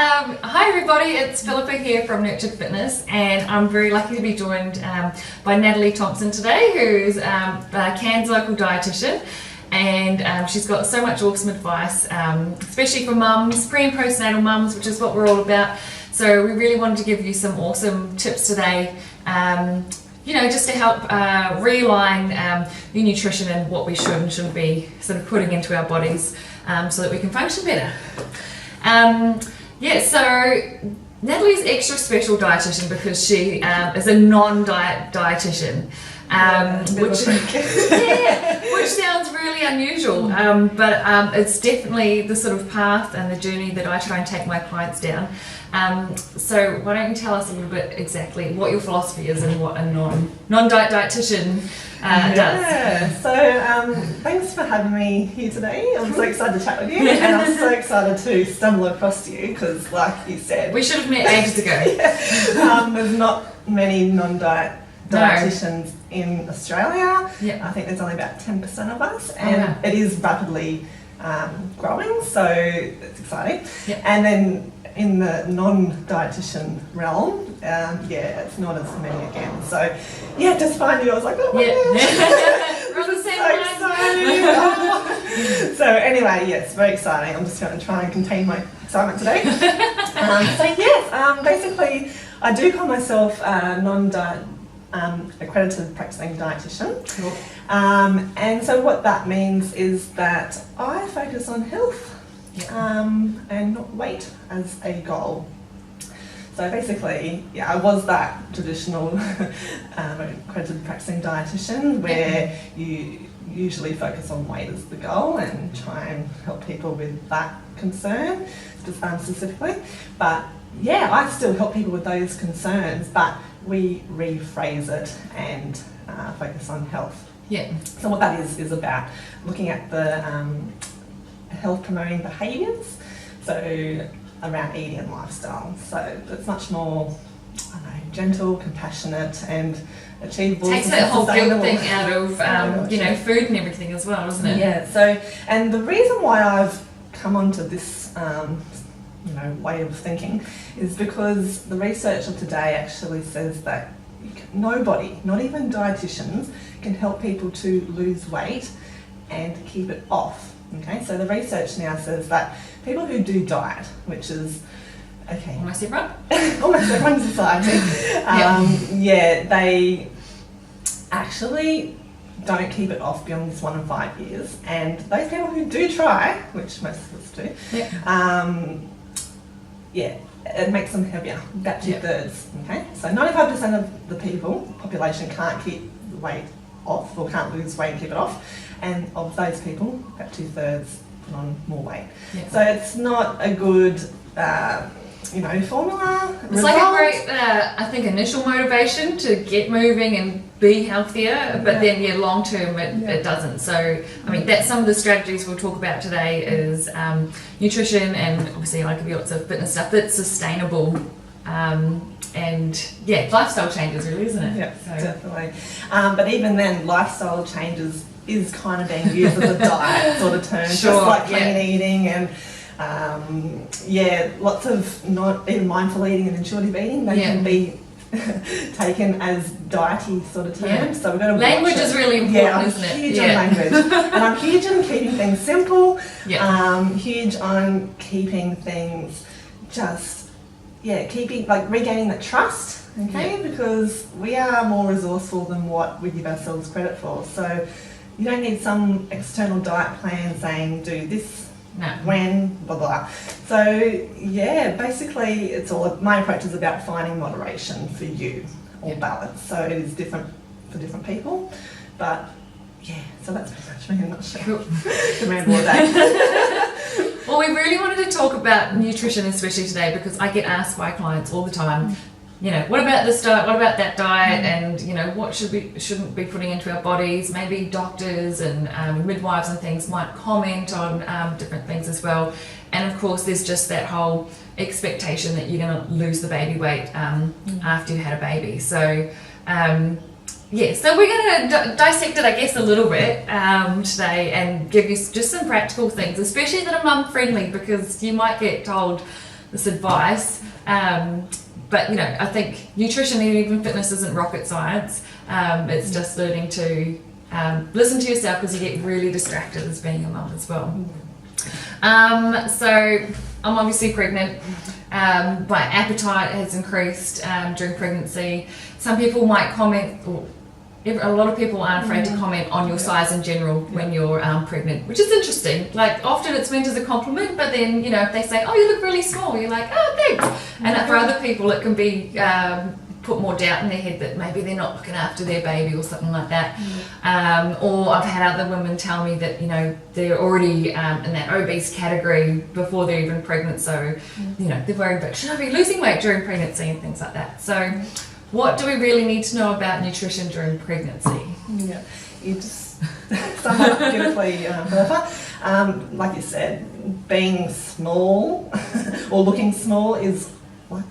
Hi everybody, it's Philippa here from Nurtured Fitness, and I'm very lucky to be joined by Natalie Thompson today, who's Cairns local dietitian, and she's got so much awesome advice, especially for mums, pre and postnatal mums, which is what we're all about. So we really wanted to give you some awesome tips today, just to help realign your nutrition and what we should and shouldn't be sort of putting into our bodies so that we can function better. So Natalie's extra special dietitian because she is a non-diet dietitian, which sounds really unusual, but it's definitely the sort of path and the journey that I try and take my clients down. So why don't you tell us a little bit exactly what your philosophy is and what a non-diet dietitian does. So thanks for having me here today. I'm so excited to chat with you, and I'm so excited to stumble across you because, like you said, we should have met ages ago. There's not many non-diet dietitians in Australia. Yep. I think there's only about 10% of us, and it is rapidly growing, so it's exciting. Yep. And then in the non-dietitian realm, it's not as many again. So, just find you, I was like, oh my gosh. We're on the same line. So anyway, yes, very exciting. I'm just going to try and contain my excitement today. Basically, I do call myself a non-diet accredited practicing dietitian. Cool. And so what that means is that I focus on health. And not weight as a goal. So basically, I was that traditional accredited practicing dietitian where you usually focus on weight as the goal and try and help people with that concern specifically. But I still help people with those concerns, but we rephrase it and focus on health. Yeah. So what that is about looking at the health promoting behaviours, so around eating and lifestyle. So it's much more, gentle, compassionate and achievable. Takes that whole guilt thing out of food and everything as well, doesn't it? Yeah, so, and the reason why I've come onto this way of thinking is because the research of today actually says that nobody, not even dietitians, can help people to lose weight and keep it off. Okay, so the research now says that people who do diet, which is almost everyone, almost everyone in society, they actually don't keep it off beyond this 1 in 5 years. And those people who do try, which most of us do, it makes them heavier, about 2/3. Okay, so 95% of the population can't keep the weight off or can't lose weight and keep it off, and of those people, about 2/3 put on more weight. So it's not a good formula. It's like a great initial motivation to get moving and be healthier, but then long term it doesn't. So that's some of the strategies we'll talk about today is nutrition, and obviously I give you lots of fitness stuff that's sustainable. Lifestyle changes really, isn't it? Yeah, so. Definitely. But even then, lifestyle changes is kind of being used as a diet sort of term, just like clean eating and lots of not even mindful eating and intuitive eating. They can be taken as diety sort of terms. So we've got to language is really important, isn't it? Huge on language, and I'm huge on keeping things simple. Huge on keeping things keeping regaining that trust. Okay, because we are more resourceful than what we give ourselves credit for. So you don't need some external diet plan saying do this, when, blah blah. So basically it's all, my approach is about finding moderation for you, or balance. So it is different for different people, but so that's pretty much me in a nutshell. Cool. Can ramble all day. Well, we really wanted to talk about nutrition especially today because I get asked by clients all the time, what about this diet, what about that diet, and what shouldn't be putting into our bodies. Maybe doctors and midwives and things might comment on different things as well. And of course there's just that whole expectation that you're going to lose the baby weight after you've had a baby. So so we're going to dissect it, I guess, a little bit today and give you just some practical things, especially that are mum friendly, because you might get told this advice. But you know, I think nutrition and even fitness isn't rocket science. It's just learning to listen to yourself, because you get really distracted as being a mum as well. So I'm obviously pregnant. My appetite has increased during pregnancy. Some people might comment, or a lot of people aren't afraid to comment on your size in general when you're pregnant, which is interesting. Like, often it's meant as a compliment, but then, you know, if they say, oh, you look really small, you're like, oh, thanks. And for other people, it can be put more doubt in their head that maybe they're not looking after their baby or something like that. Or I've had other women tell me that, you know, they're already in that obese category before they're even pregnant, so, you know, they're worried about, should I be losing weight during pregnancy and things like that. So what do we really need to know about nutrition during pregnancy? Yeah, you just summed up beautifully, Philippa. Like you said, being small or looking small is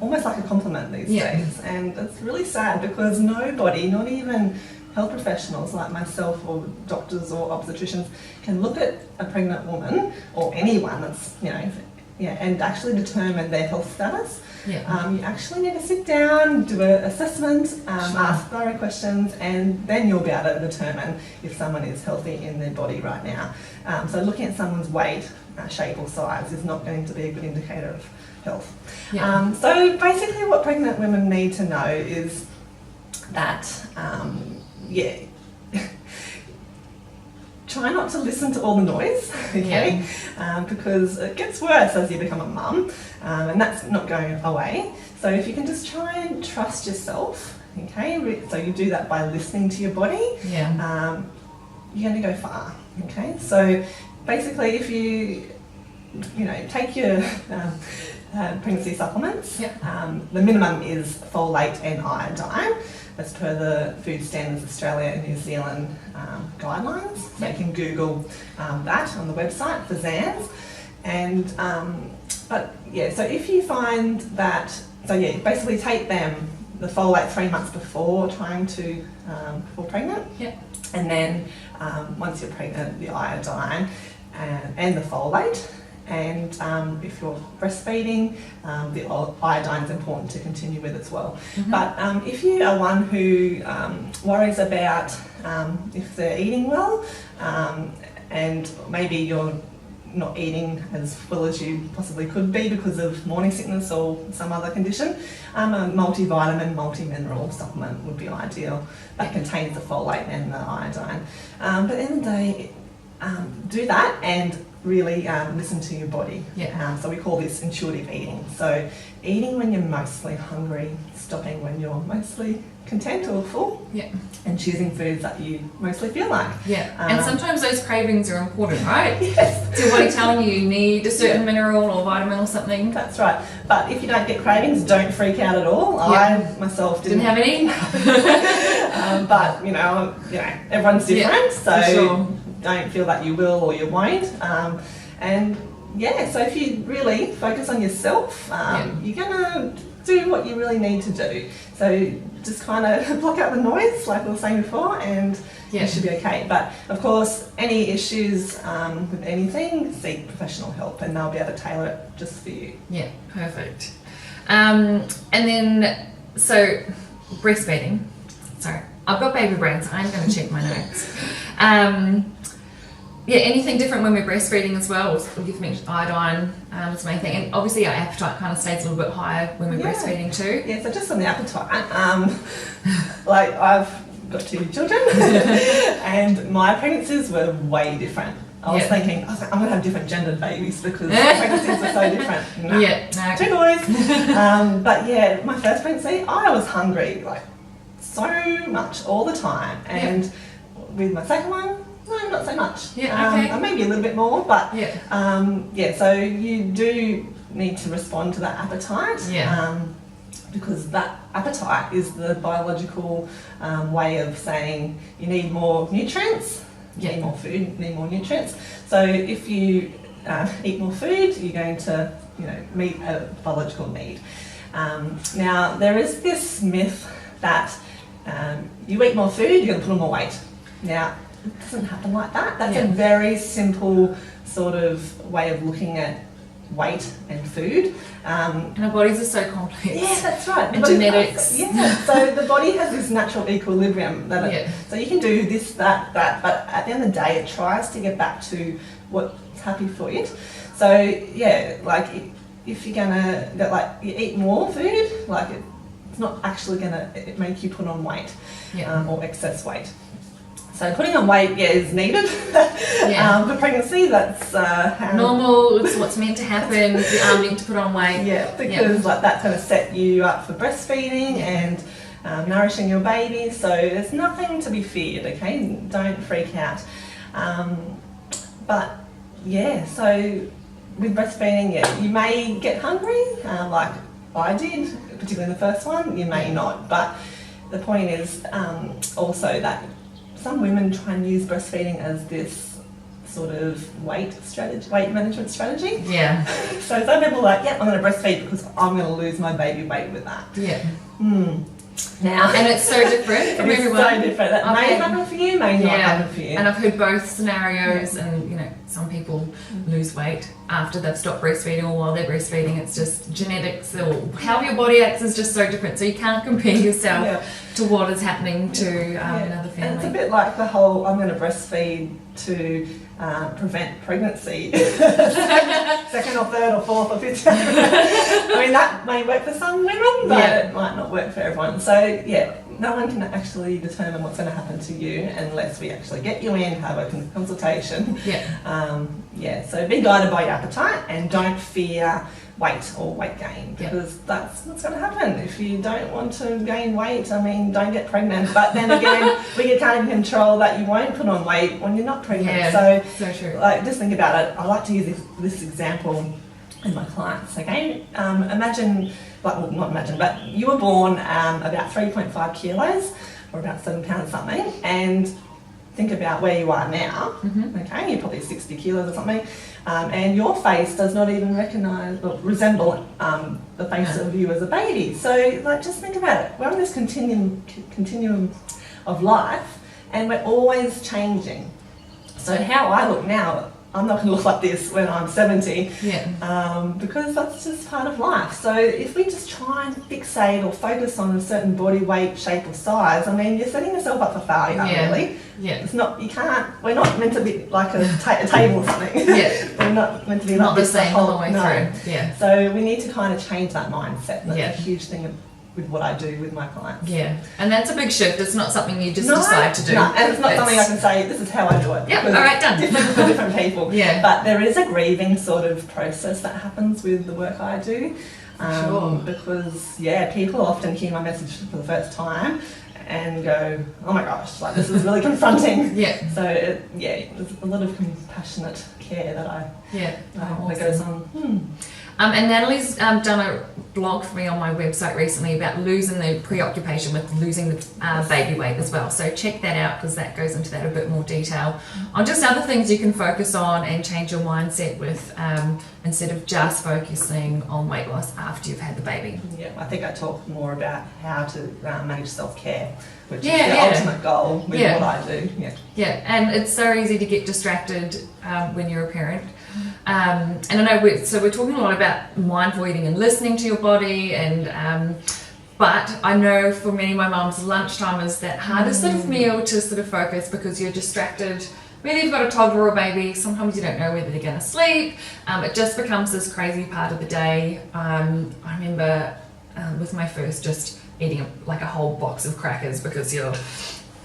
almost like a compliment these days, and it's really sad because nobody, not even health professionals like myself or doctors or obstetricians, can look at a pregnant woman or anyone that's, you know, and actually determine their health status. You actually need to sit down, do an assessment, ask thorough questions, and then you'll be able to determine if someone is healthy in their body right now. So looking at someone's weight, shape or size is not going to be a good indicator of health. So basically what pregnant women need to know is that, try not to listen to all the noise, okay? Because it gets worse as you become a mum, and that's not going away. So if you can just try and trust yourself, okay? So you do that by listening to your body, you're going to go far, okay? So basically if you take your pregnancy supplements, the minimum is folate and iodine, as per the Food Standards Australia and New Zealand guidelines. So you can Google that on the website for ZANS. And so if you find that, basically take them, the folate 3 months before trying to fall pregnant, and then once you're pregnant, the iodine and the folate. And if you're breastfeeding, the iodine is important to continue with as well. But if you are one who worries about if they're eating well, and maybe you're not eating as well as you possibly could be because of morning sickness or some other condition, a multivitamin, multi-mineral supplement would be ideal that contains the folate and the iodine. But at the end of the day, do that and really listen to your body. So we call this intuitive eating. So eating when you're mostly hungry, stopping when you're mostly content or full, and choosing foods that you mostly feel like. And sometimes those cravings are important, right? So your body telling you need a certain mineral or vitamin or something. That's right. But if you don't get cravings, don't freak out at all. I myself didn't have any. But everyone's different, so don't feel that you will or you won't. So if you really focus on yourself, you're gonna do what you really need to do. So just kind of block out the noise, like we were saying before, and you should be okay. But of course, any issues with anything, seek professional help, and they'll be able to tailor it just for you. Perfect. And then, so breastfeeding. Sorry, I've got baby brain, so I'm going to check my notes. Anything different when we're breastfeeding as well? You've mentioned iodine is the main thing, and obviously our appetite kind of stays a little bit higher when we're breastfeeding too. So just on the appetite, like I've got 2 children, and my pregnancies were way different. I was thinking, I'm going to have different gendered babies because pregnancies are so different. No. 2 boys. But my first pregnancy, I was hungry like so much all the time, and with my second one, no, not so much. Maybe a little bit more, but so you do need to respond to that appetite, because that appetite is the biological way of saying you need more nutrients, you need more food, you need more nutrients. So if you eat more food, you're going to meet a biological need. Now there is this myth that you eat more food, you're going to put on more weight. Now it doesn't happen like that. That's a very simple sort of way of looking at weight and food. And our bodies are so complex. Yeah, that's right. And genetics. So the body has this natural equilibrium. So you can do this, that, but at the end of the day, it tries to get back to what's happy for it. So yeah, like if you're gonna you eat more food, like it's not actually gonna make you put on weight or excess weight. So putting on weight, is needed. For pregnancy, that's normal. It's what's meant to happen. You are meant to put on weight. Yeah, because that's going to set you up for breastfeeding and nourishing your baby. So there's nothing to be feared. Okay, don't freak out. But so with breastfeeding, you may get hungry, like I did, particularly the first one. You may not, but the point is also that some women try and use breastfeeding as this sort of weight management strategy. Yeah. So some people are like, I'm going to breastfeed because I'm going to lose my baby weight with that. Yeah. Now, and it's so different from everyone. It's so different. That may happen for you, may not happen for you. And I've heard both scenarios, and some people lose weight after they've stopped breastfeeding or while they're breastfeeding. It's just genetics or how your body acts is just so different. So you can't compare yourself to what is happening to another family. And it's a bit like the whole I'm going to breastfeed to prevent pregnancy. Second or third or fourth or fifth. I mean, that may work for some women, but it might not work for everyone. So no one can actually determine what's going to happen to you unless we actually get you in, have a consultation. So be guided by your appetite and don't fear weight or weight gain, because that's what's going to happen. If you don't want to gain weight, I mean, don't get pregnant. But then again, we can't even control that you won't put on weight when you're not pregnant. So true. Like, just think about it. I like to use this example with my clients. Okay, imagine, not imagine, but you were born about 3.5 kilos or about 7 pounds something, and think about where you are now. Okay, you're probably 60 kilos or something. And your face does not even resemble the face of you as a baby. So, just think about it. We're on this continuum of life, and we're always changing. So how I look now, I'm not going to look like this when I'm 70, because that's just part of life. So if we just try and fixate or focus on a certain body weight, shape or size, I mean, you're setting yourself up for failure, really. It's not, we're not meant to be like a table or something. We're not meant to be like this the same all the way through. So we need to kind of change that mindset. That's a huge thing with what I do with my clients. And that's a big shift. It's not something you just decide to do. No, and it's not something I can say, this is how I do it. All right, done. Different for different people. But there is a grieving sort of process that happens with the work I do. Because, people often hear my message for the first time and go, oh my gosh, this is really confronting. So, there's a lot of compassionate care that goes on. And Natalie's done a blog for me on my website recently about losing the preoccupation with losing the baby weight as well. So check that out, because that goes into that a bit more detail on just other things you can focus on and change your mindset with, instead of just focusing on weight loss after you've had the baby. I think I talk more about how to manage self-care, which is the ultimate goal with what I do. And it's so easy to get distracted when you're a parent. And I know we're talking a lot about mindful eating and listening to your body, and but I know for many of my mums, lunchtime is that hardest sort of meal to sort of focus, because you're distracted. Whether you've got a toddler or a baby, sometimes you don't know whether they're going to sleep. It just becomes this crazy part of the day. I remember with my first, just eating a whole box of crackers because you're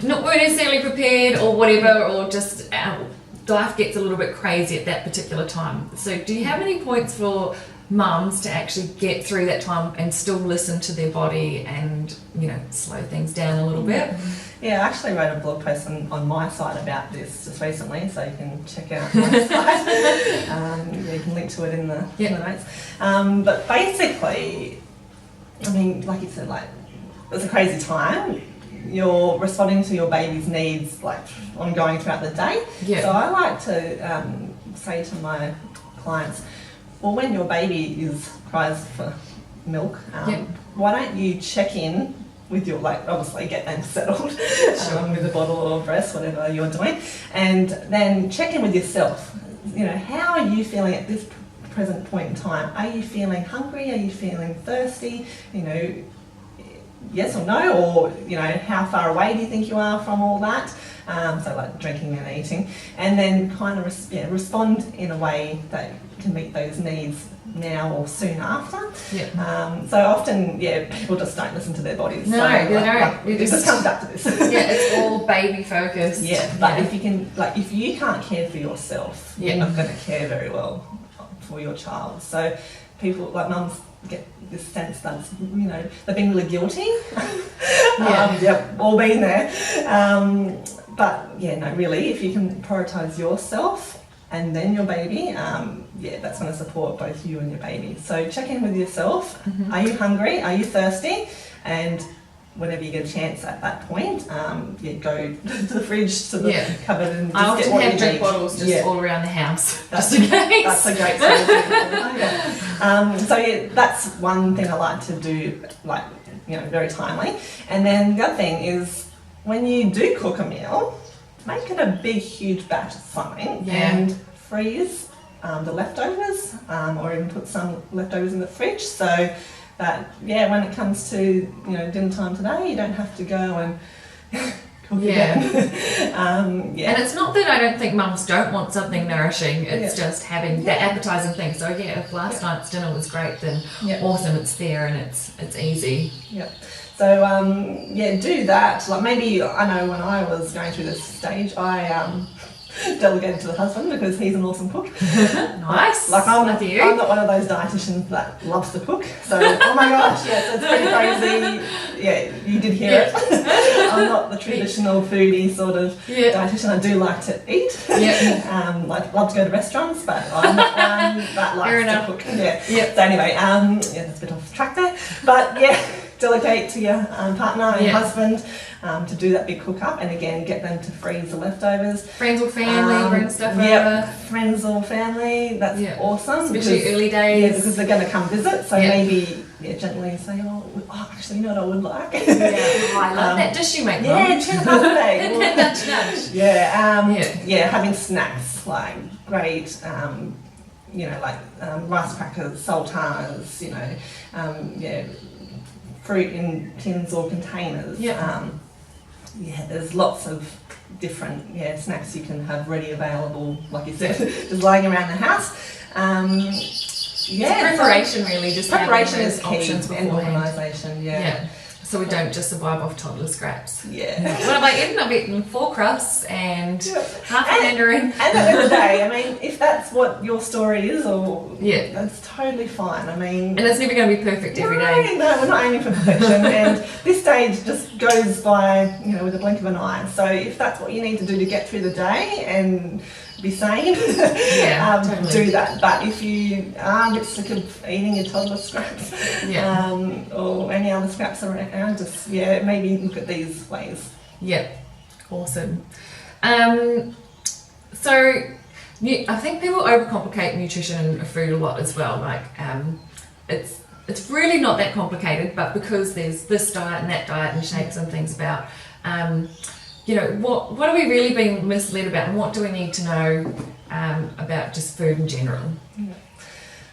not necessarily prepared or whatever, or just life gets a little bit crazy at that particular time. So do you have any points for mums to actually get through that time and still listen to their body and, slow things down a little bit? I actually wrote a blog post on my site about this just recently, so you can check out my site. You can link to it in the notes. But basically, I mean, like you said, it's a crazy time. You're responding to your baby's needs ongoing throughout the day. So I like to say to my clients, well, when your baby cries for milk, why don't you check in with your, obviously get them settled with a bottle or breast, whatever you're doing, and then check in with yourself. How are you feeling at this present point in time. Are you feeling hungry? Are you feeling thirsty? You know, yes or no, or you know, how far away do you think you are from all that? So like drinking and eating, and then kind of respond in a way that can meet those needs now or soon after. So often, people just don't listen to their bodies. No, so, they don't. It just comes back to this. It's all baby focused. But if you can't care for yourself, you're not going to care very well for your child. So people like mums get this sense that, you know, they're being really guilty. All been there. But no, really, if you can prioritise yourself and then your baby, that's going to support both you and your baby. So check in with yourself. Are you hungry? Are you thirsty? And whenever you get a chance at that point, go to the fridge, to the cupboard, and just I often get what have you drink need. bottles just all around the house, That's, just in case. That's a great solution. That's one thing I like to do, like, you know, very timely. And then the other thing is, when you do cook a meal, make it a big, huge batch of something and freeze the leftovers, or even put some leftovers in the fridge, so that when it comes to, you know, dinner time today, you don't have to go and cook again. And it's not that I don't think mums don't want something nourishing, it's just having the appetizing thing. So if last night's dinner was great, then awesome, it's there and it's easy. So do that. Like, maybe, I know when I was going through this stage, I delegated to the husband because he's an awesome cook. Nice. Like I'm not one of those dietitians that loves to cook. So oh my gosh, it's pretty crazy. Yeah, you did hear it. I'm not the traditional foodie sort of dietitian. I do like to eat. Like love to go to restaurants, but I'm not one that likes to cook. So anyway, that's a bit off track there. But delegate to your partner and husband to do that big cook up, and again get them to freeze the leftovers. Friends or family bring stuff over. Friends or family, that's awesome. Especially early days. Because they're going to come visit, so maybe gently say, actually, you know what I would like? I love that dish you make, Mum. Nudge, nudge. Having snacks, like great, you know, like rice crackers, sultanas, you know, fruit in tins or containers. There's lots of different snacks you can have ready available, like you said, just lying around the house. Preparation really, just preparation is key, options and organisation. So we don't just survive off toddler scraps. What have I eaten? I've eaten 4 crusts and half a mandarin. And at the end of the day, I mean, if that's what your story is, that's totally fine. I mean, and it's never going to be perfect every day. No, we're not aiming for perfection. And this stage just goes by, you know, with a blink of an eye. So if that's what you need to do to get through the day and be sane, totally. Do that. But if you are a bit sick of eating your toddler scraps, or any other scraps around, just maybe look at these ways. Awesome. So I think people overcomplicate nutrition and food a lot as well. Like it's really not that complicated, but because there's this diet and that diet and shakes and things about, you know, what are we really being misled about, and what do we need to know about just food in general?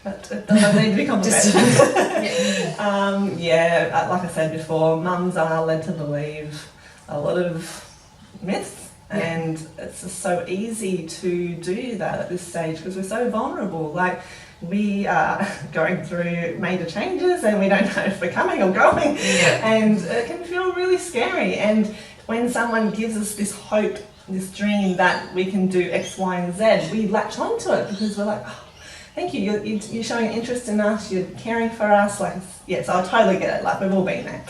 But it doesn't need to be complicated. Like I said before, mums are led to believe a lot of myths, and it's just so easy to do that at this stage because we're so vulnerable. Like, we are going through major changes and we don't know if we're coming or going, and it can feel really scary. And when someone gives us this hope, this dream that we can do X, Y, and Z, we latch onto it because we're like, thank you, you're showing an interest in us, you're caring for us. Like, so I totally get it, like we've all been there.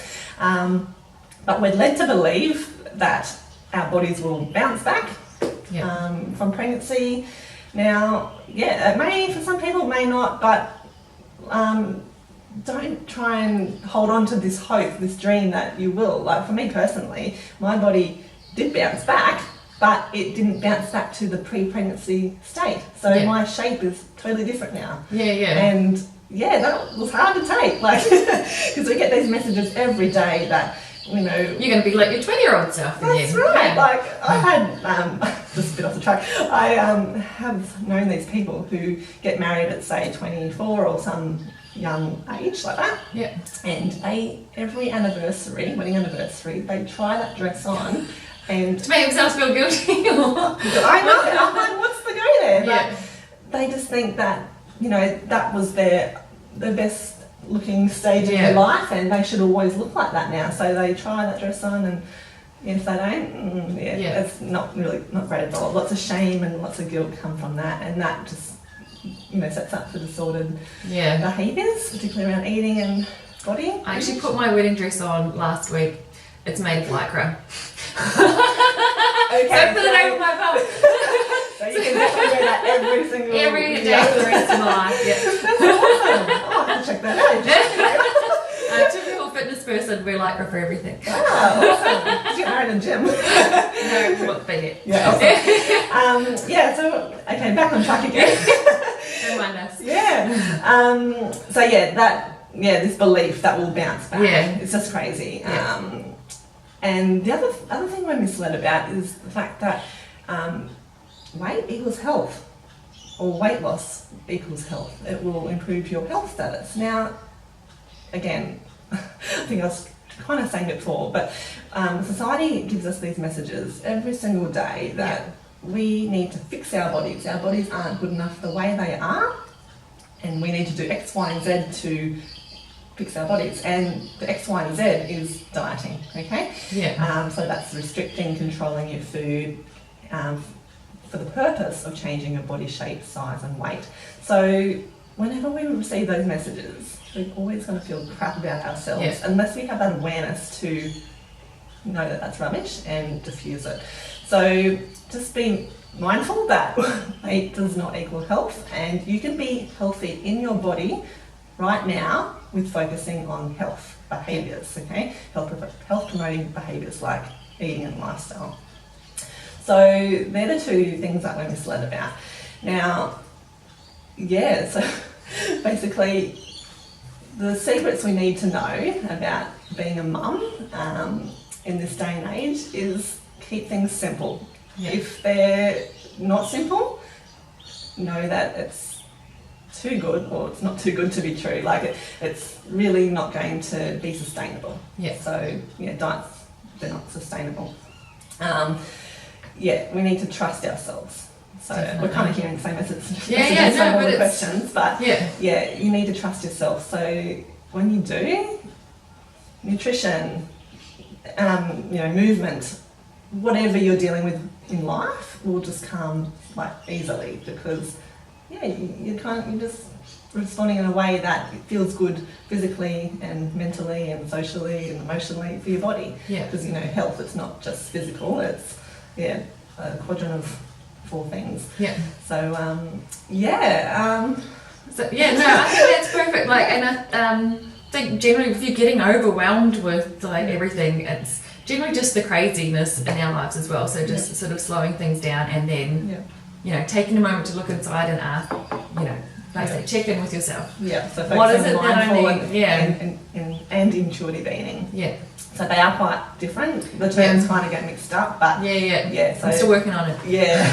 But we're led to believe that our bodies will bounce back from pregnancy. Now, it may, for some people, may not, but don't try and hold on to this hope, this dream that you will. Like, for me personally, my body did bounce back, but it didn't bounce back to the pre-pregnancy state. So my shape is totally different now. And that was hard to take, like, because we get these messages every day that, you know, you're going to be like your 20-year-old self. That's right. Like, I had just a bit off the track. I have known these people who get married at say 24 or some young age like that. Yeah. And every wedding anniversary, they try that dress on. And to make themselves feel guilty. I know. I'm like, what's the go there? Yeah. But they just think that, you know, that was their best looking stage of their life, and they should always look like that now. So they try that dress on, and if they don't, it's not great at all. Lots of shame and lots of guilt come from that, and that just, you know, sets up for disordered behaviours, particularly around eating and body. I actually put my wedding dress on last week. It's made of lycra. Okay, so put it over my bum. So you can definitely wear that every day for the rest of my life. Yeah. That's awesome. Oh, I have to check that out. A typical fitness person wear lycra for everything. Oh, awesome. Did you get married in a gym? No, but yet. Yeah. Awesome. So okay, back on track again. Don't mind us. Yeah. So this belief that will bounce back. Yeah. It's just crazy. Yeah. And the other thing we're misled about is the fact that weight equals health, or weight loss equals health. It will improve your health status. Now, again, I think I was kind of saying it before, but society gives us these messages every single day that we need to fix our bodies. Our bodies aren't good enough the way they are, and we need to do X, Y, and Z to fix our bodies, and the X, Y, and Z is dieting, okay? Yeah. So that's restricting, controlling your food for the purpose of changing your body shape, size, and weight. So whenever we receive those messages, we're always going to feel crap about ourselves unless we have that awareness to know that that's rubbish and diffuse it. So just be mindful that weight does not equal health, and you can be healthy in your body right now with focusing on health behaviours, okay? Health promoting behaviours like eating and lifestyle. So they're the two things that we're misled about. Now, so basically the secrets we need to know about being a mum in this day and age is keep things simple. Yeah. If they're not simple, know that it's too good, or it's not too good to be true. Like it's really not going to be sustainable. Yeah. So diets, they're not sustainable. We need to trust ourselves. So Definitely. we're kind of hearing the same message. But questions, but you need to trust yourself. So when you do, nutrition, movement, whatever you're dealing with in life will just come like easily, because you're just responding in a way that feels good physically and mentally and socially and emotionally for your body. Yeah. Because health, it's not just physical, it's a quadrant of 4 things. Yeah. So I think that's perfect. Like, and I think generally if you're getting overwhelmed with like everything, it's generally just the craziness in our lives as well. So just sort of slowing things down, and then taking a moment to look inside and ask, like I say, check in with yourself. Yeah. So what is it that I need? And intuitive eating. Yeah. So they are quite different. The terms kind of get mixed up, but so I'm still working on it. Yeah.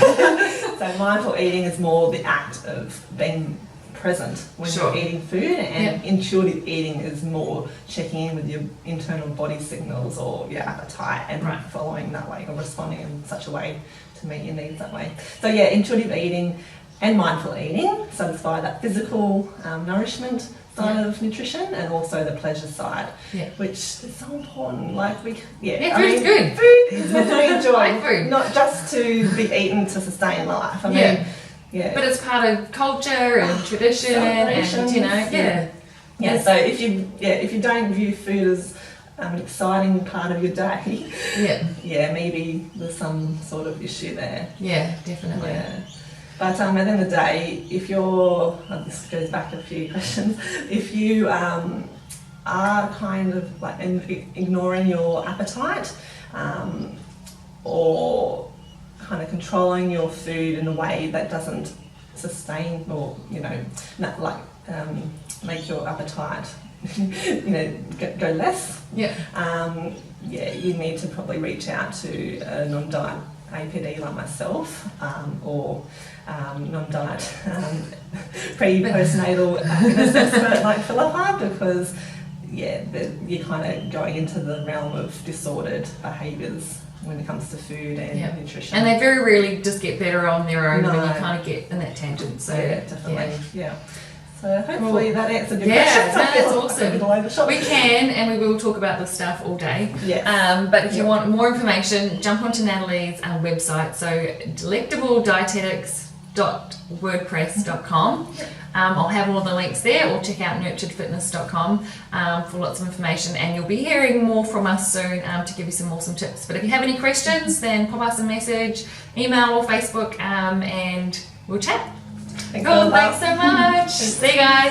So mindful eating is more the act of being present when you're eating food, and intuitive eating is more checking in with your internal body signals or your appetite and following that way, or responding in such a way to meet your needs that way. So intuitive eating and mindful eating satisfy that physical nourishment side of nutrition, and also the pleasure side, which is so important. Like food's good. Food is meant to be enjoyed, like food. Not just to be eaten to sustain life. I mean, but it's part of culture and tradition, and So if you don't view food as an exciting part of your day, maybe there's some sort of issue there. Yeah, definitely. Yeah. But at the end of the day, if this goes back a few questions, if you are kind of like ignoring your appetite, or kind of controlling your food in a way that doesn't sustain, or make your appetite go less, you need to probably reach out to a non-diet APD like myself, or non-diet pre-postnatal assessment like Philippa, because you're kind of going into the realm of disordered behaviours when it comes to food and nutrition. And they very rarely just get better on their own when you kind of get in that tangent. So definitely. So hopefully that answered your question. That's awesome. We can and we will talk about this stuff all day. But if you want more information, jump onto Natalie's website. So delectabledietetics.wordpress.com. I'll have all the links there, or check out nurturedfitness.com for lots of information, and you'll be hearing more from us soon to give you some awesome tips. But if you have any questions, then pop us a message, email or Facebook, and we'll chat. Thanks so much. See you guys.